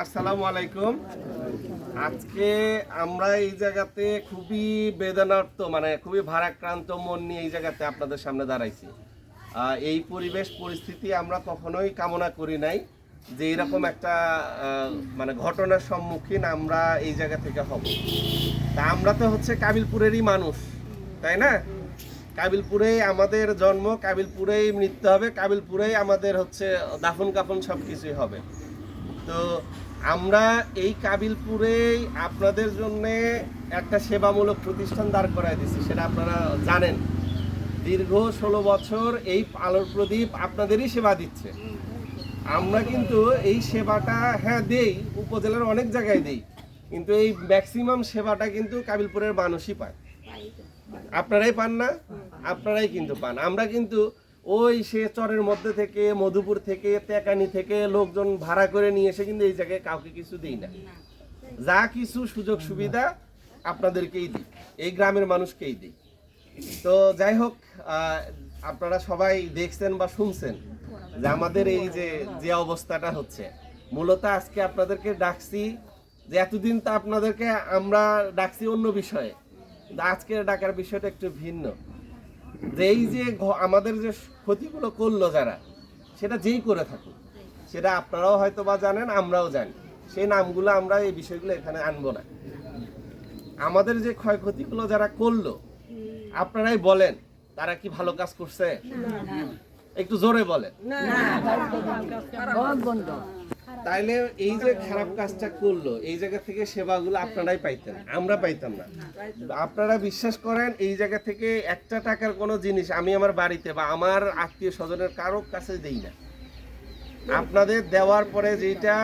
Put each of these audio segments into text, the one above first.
আসসালামু আলাইকুম। আজকে আমরা এই জায়গাতে খুবই বেদনার্ত খুবই ভারাক্রান্ত মন নিয়ে এই জায়গাতে আপনাদের সামনে দাঁড়াইছি। এই পরিবেশ পরিস্থিতি আমরা কখনোই কামনা করি নাই যে এরকম একটা ঘটনার সম্মুখীন আমরা এই জায়গা থেকে হব। তা আমরা তো হচ্ছে কাবিলপুরেরই মানুষ, তাই না? কাবিলপুরেই আমাদের জন্ম, কাবিলপুরেই মৃত্যু হবে, কাবিলপুরেই আমাদের হচ্ছে দাফন কাফন সব কিছুই হবে। তো আমরা এই কাবিলপুরেই আপনাদের জন্য একটা সেবামূলক প্রতিষ্ঠান দাঁড় করায় দিচ্ছি, সেটা আপনারা জানেন। দীর্ঘ 16 বছর এই আলোর প্রদীপ আপনাদেরই সেবা দিচ্ছে। আমরা কিন্তু এই সেবাটা দেই, উপজেলার অনেক জায়গায় দেই, কিন্তু এই ম্যাক্সিমাম সেবাটা কিন্তু কাবিলপুরের মানুষই পায়। আপনারাই পান না? আপনারাই কিন্তু পান। আমরা কিন্তু ওই সে চরের মধ্যে থেকে, মধুপুর থেকে, তেকানি থেকে লোকজন ভাড়া করে নিয়ে এসে কিন্তু এই জায়গায় কাউকে কিছু দিই না। যা কিছু সুযোগ সুবিধা আপনাদেরকেই দিই, এই গ্রামের মানুষকেই দিই। তো যাই হোক, আপনারা সবাই দেখছেন বা শুনছেন যে আমাদের এই যে অবস্থাটা হচ্ছে। মূলত আজকে আপনাদেরকে ডাকছি যে এতদিন তো আপনাদেরকে আমরা ডাকছি অন্য বিষয়ে, আজকে ডাকার বিষয়টা একটু ভিন্ন। যে এই যে আমাদের যে ক্ষতিগুলো করলো যারা, সেটা যেই করে থাকুক, সেটা আপনারাও হয়তো বা জানেন, আমরাও জানি। সেই নামগুলো আমরা এই বিষয়গুলো এখানে আনবো না। আমাদের যে ক্ষয়ক্ষতিগুলো যারা করলো, আপনারাই বলেন তারা কি ভালো কাজ করছে? একটু জোরে বলেন। তাইলে এই যে খারাপ কাজটা করলো, এই জায়গা থেকে সেবাগুলো আপনারাই পাইতেন, আমরা পাইতাম না। আপনারা বিশ্বাস করেন, এই জায়গা থেকে একটা টাকার কোনো জিনিস আমি আমার বাড়িতে বা আমার আত্মীয় স্বজনের কারো কাছে দেই না। আপনাদের দেওয়ার পরে যেটা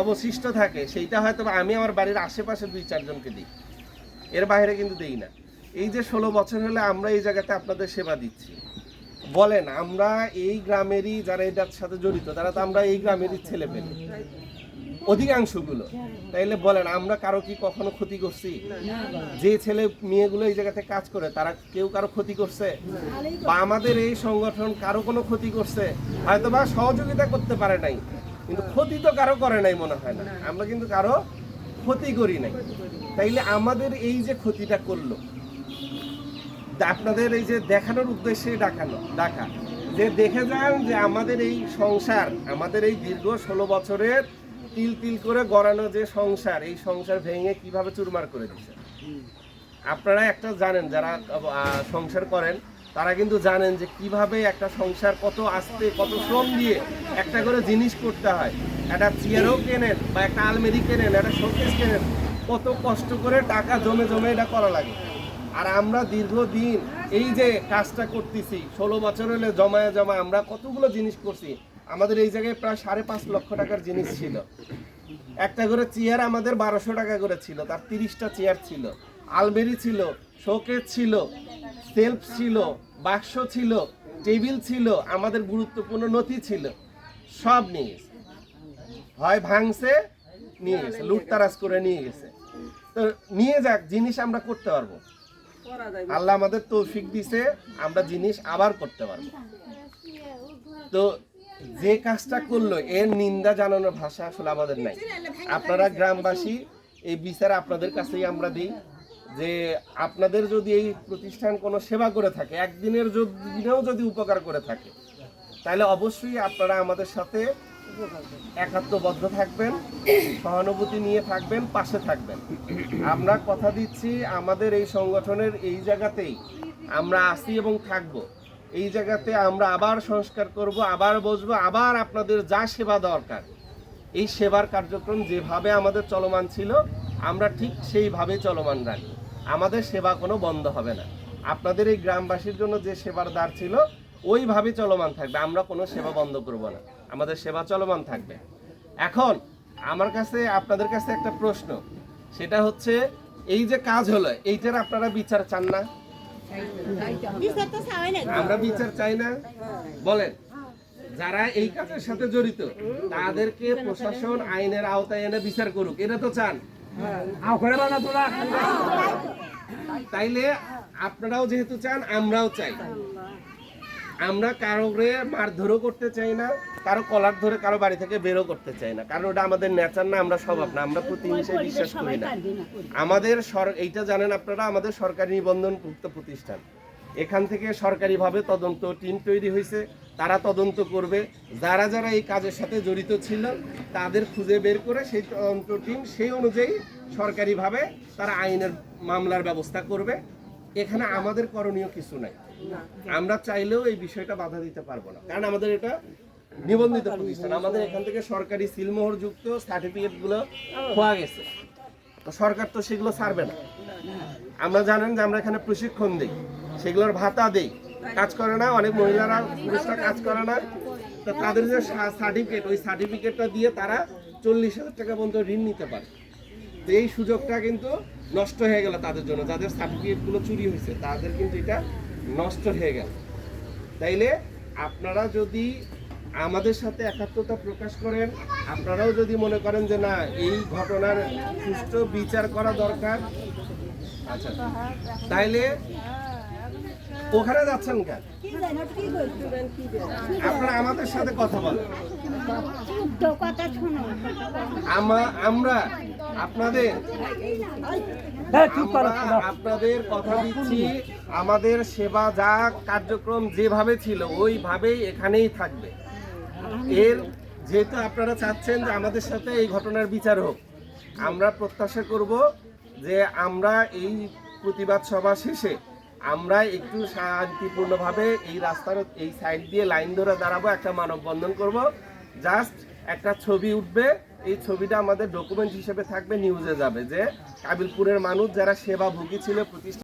অবশিষ্ট থাকে সেইটা হয়তো আমি আমার বাড়ির আশেপাশে 2-4 জনকে দিই, এর বাইরে কিন্তু দেই না। এই যে 16 বছর হলে আমরা এই জায়গাতে আপনাদের সেবা দিচ্ছি। বলেন, আমরা এই গ্রামেরই যারা এটার সাথে জড়িত, তারা তো আমরা এই গ্রামেরই ছেলে পেলে অধিকাংশগুলো। তাইলে বলেন, আমরা কারো কি কখনো ক্ষতি করছি? যে ছেলে মেয়েগুলো এই জায়গাতে কাজ করে তারা কেউ কারো ক্ষতি করছে? বা আমাদের এই সংগঠন কারো কোনো ক্ষতি করছে? হয়তো বা সহযোগিতা করতে পারে নাই, কিন্তু ক্ষতি তো কারো করে নাই মনে হয় না। আমরা কিন্তু কারো ক্ষতি করি নাই। তাইলে আমাদের এই যে ক্ষতিটা করলো, আপনাদের এই যে দেখানোর উদ্দেশ্যে ডাকা যে দেখে যান যে আমাদের এই সংসার, আমাদের এই দীর্ঘ 16 বছরের তিল তিল করে গড়ানো যে সংসার, এই সংসার ভেঙে কিভাবে চুরমার করে দিচ্ছে। আপনারা একটা জানেন, যারা সংসার করেন তারা কিন্তু জানেন যে কিভাবে একটা সংসার কত আস্তে, কত শ্রম দিয়ে একটা করে জিনিস করতে হয়। একটা চেয়ারও কেনেন বা একটা আলমারি কেনেন, একটা শোকেস কেনেন, কত কষ্ট করে টাকা জমে জমে এটা করা লাগে। আর আমরা দীর্ঘদিন এই যে কাজটা করতেছি, 16 বছর হলে জমায় আমরা কতগুলো জিনিস করছি। আমাদের এই জায়গায় প্রায় 5.5 লক্ষ টাকার জিনিস ছিল। একটা করে চেয়ার আমাদের 1200 টাকা করে ছিল, তার 30টা চেয়ার ছিল, আলমারি ছিল, শোকেস ছিল, সেলফ ছিল, বাক্স ছিল, টেবিল ছিল, আমাদের গুরুত্বপূর্ণ নথি ছিল, সব নিয়ে গেছে। হয় ভাঙছে, নিয়ে গেছে, লুটতারাজ করে নিয়ে গেছে। তো নিয়ে যাক, জিনিস আমরা করতে পারবো। আল্লাহ আমাদের তৌফিক দিছে, আমরা জিনিস আবার করতে পারবো। তো যে কাজটা করলো, এর নিন্দা জানানোর ভাষা আসলে আমাদের নাই। আপনারা গ্রামবাসী, এই বিচার আপনাদের কাছেই আমরা দিই যে আপনাদের যদি এই প্রতিষ্ঠান কোনো সেবা করে থাকে, একদিনের দিনেও যদি উপকার করে থাকে, তাহলে অবশ্যই আপনারা আমাদের সাথে একাত্মবদ্ধ থাকবেন, সহানুভূতি নিয়ে থাকবেন, পাশে থাকবেন। আমরা কথা দিচ্ছি, আমাদের এই সংগঠনের এই জায়গাতেই আমরা আসি এবং থাকবো। এই জায়গাতে আমরা আবার সংস্কার করব, আবার বসবো, আবার আপনাদের যা সেবা দরকার, এই সেবার কার্যক্রম যেভাবে আমাদের চলমান ছিল আমরা ঠিক সেইভাবে চলমান রাখবো। আমাদের সেবা কোনো বন্ধ হবে না। আপনাদের এই গ্রামবাসীর জন্য যে সেবার দ্বার ছিল ওইভাবে চলমান থাকবে। আমরা কোনো সেবা বন্ধ করব না, আমাদের সেবা চলমান থাকবে। এখন আমার কাছে, আপনাদের কাছে একটা প্রশ্ন, সেটা হচ্ছে এই যে কাজ হলো, এইটার আপনারা বিচার চান না? আমরা বিচার চাই না? বলেন, যারা এই কাজের সাথে জড়িত তাদেরকে প্রশাসন আইনের আওতায় এনে বিচার করুক, এটা তো চান। তাইলে আপনারাও যেহেতু চান, আমরাও চাই। আমরা কারোরে মারধরও করতে চাই না, কারো কলার ধরে কারো বাড়ি থেকে বেরো করতে চাই না, কারণ ওটা আমাদের নেচার না, আমরা স্বভাব না, আমরা প্রতিহিংসায় বিশ্বাস করি না। আমাদের এইটা জানেন আপনারা, আমাদের সরকারি নিবন্ধনভুক্ত প্রতিষ্ঠান, এখান থেকে সরকারিভাবে তদন্ত টিম তৈরি হয়েছে, তারা তদন্ত করবে, যারা যারা এই কাজের সাথে জড়িত ছিল তাদের খুঁজে বের করে সেই তদন্ত টিম সেই অনুযায়ী সরকারিভাবে তারা আইনের মামলার ব্যবস্থা করবে। এখানে আমাদের করণীয় কিছু নাই, আমরা চাইলেও এই বিষয়টা বাধা দিতে পারবো না, কারণ আমাদের এটা নিবন্ধিত প্রতিষ্ঠান, আমাদের এখান থেকে সরকারি সিলমোহর যুক্ত সার্টিফিকেটগুলো পাওয়া গেছে, তো সরকার তো সেগুলো ছাড়বে না। আমরা জানেন যে আমরা এখানে প্রশিক্ষণ দিই, সেগুলোর ভাতা দেই, কাজ করে না, অনেক মহিলারা পুরুষরা কাজ করে না, তো তাদের যে সার্টিফিকেট, ওই সার্টিফিকেটটা দিয়ে তারা 40,000 টাকা পর্যন্ত ঋণ নিতে পারে। তো এই সুযোগটা কিন্তু নষ্ট হয়ে গেল তাদের জন্য, যাদের সার্টিফিকেটগুলো চুরি হয়েছে তাদের কিন্তু এটা নষ্ট হয়ে গেল। তাইলে আপনারা যদি আমাদের সাথে একাত্মতা প্রকাশ করেন, আপনারাও যদি মনে করেন যে না এই ঘটনার সুষ্ঠু বিচার করা দরকার, আচ্ছা তাইলে ওখানে যাচ্ছেন কেন? আপনারা আমাদের সাথে কথা বলেন, আমরা আপনাদের কথা দিচ্ছি, আমাদের সেবা যা কার্যক্রম যেভাবে ছিল ওইভাবেই এখানেই থাকবে। এর যেহেতু আপনারা চাচ্ছেন যে আমাদের সাথে এই ঘটনার বিচার হোক, আমরা প্রত্যাশা করব যে আমরা এই প্রতিবাদ সভা শেষে আমরা একটু শান্তিপূর্ণভাবে এই রাস্তার এই সাইড দিয়ে লাইন ধরে দাঁড়াবো, একটা মানববন্ধন করব, জাস্ট একটা ছবি উঠবে, এই ছবিটা আমাদের ডকুমেন্ট হিসেবে থাকবে, নিউজে যাবে যে কাবিলপুরের মানুষ যারা সেবা ভোগী ছিল প্রতিষ্ঠান